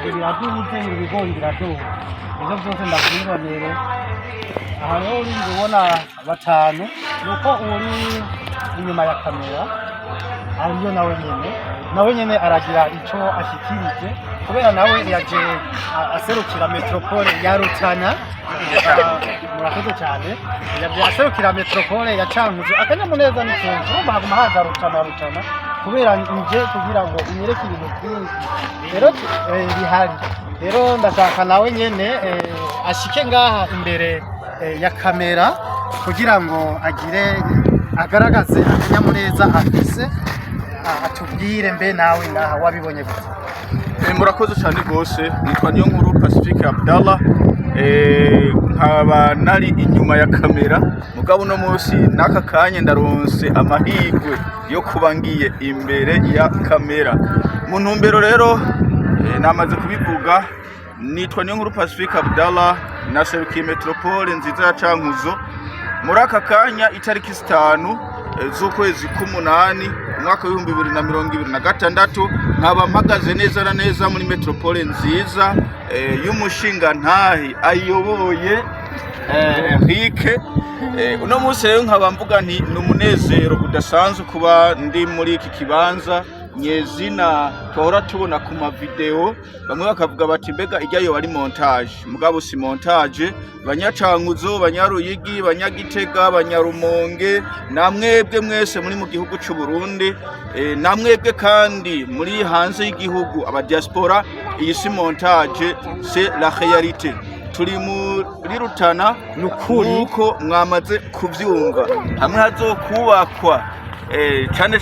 ibiharage biraduze ibigori biraduze ivyo vyose ndavyibonere aha rero uri ubona batanu nuko uri inyuma ya kamera ariyo nawe nyene aragira ico ashikirije kubera nawe yaje aserukira metropole ya Rutana murakoze cyane yaje aserukira metropole ya Cankuzo akanyamuneza ni kenshi baguma haza Rutana kubera nje kugira ngo inyereke ibintu byinshi rero bihari rero ndashaka nawe nyene ashike ngaha imbere ya kamera kugira ngo agire agaragaze akanyamuneza afise atubwire mbe nawe ngaha wabibonye gute. Murakoze cyane rwose nitwa Niyonkuru Pacifique Abdallah nkaba nari inyuma ya kamera mugabo no munsi naka kanya ndaronse amahirwe yo kuba ngiye imbere ya kamera mu ntumbero rero namaze kubivuga nitwa Niyonkuru Pacifique Abdallah naserukiye metropole nziza ya Cankuzo muri aka kanya itariki 5 z'ukwezi k'umunani umwaka wa 2026 nkaba mpagaze neza na neza muri metropole nziza y'umushinga ntahi ayoboye Rike uno munsi rero nkaba mvuga nti numunezero udasanzwe kuba ndi muri iki kibanza nyezina twahora tubona ku mavideo bamwe bakavuga bati mbega ijyayo bari montage mugabo si montage banyacankuzo banyaruyigi banyagitega banyarumonge namwebwe mwese muri mu gihugu cy'u Burundi namwebwe kandi muri hanze y'igihugu aba diaspora iyi si montage c'est la réalité turi muri Rutana nuko mwamaze kuvyumva hamwe hazokubakwa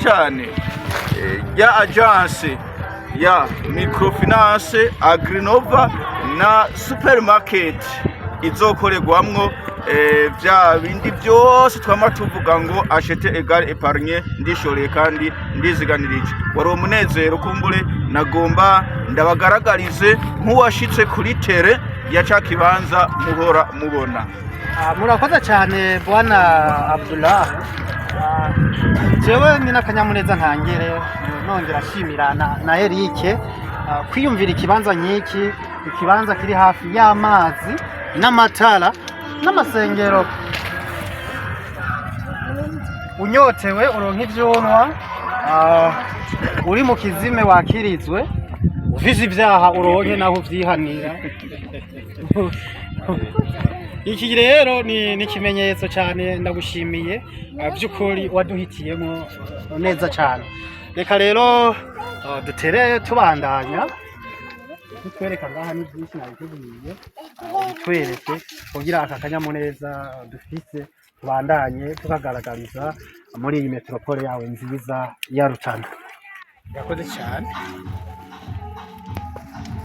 cyane ya agence ya microfinance Agrinova na supermarket izokorerwamwo vya bindi byose twama tuvuga ngo acheter égal épargner ndishoreye kandi ndiziganirije wari umunezero kumbure nagomba ndabagaragarize nk'uwashitse kuri tere ya cakibanza muhora mubona. Murakoze cyane bwana Abdullah. Jewe nina kanyamuneza ntangere nongera shimira na Eric kwiyumvira ikibanza nyiki ikibanza kiri hafi y'amazi n'amatara n'amasengero unyotewe uronka ivyonwa uri mu kizime wakirizwe ufise ivyaha uronke naho vyihanira iki rero ni kimenyetso cyane ndagushimiye by'ukuri waduhitiyemo neza cyane reka rero dutere tubandanya twereka ngaha ni byinshi nabiteguye twereke kugira aka kanyamuneza dufise tubandanye tukagaragariza muri iyi metropole yawe nziza ya Rutana. Yakoze cyane.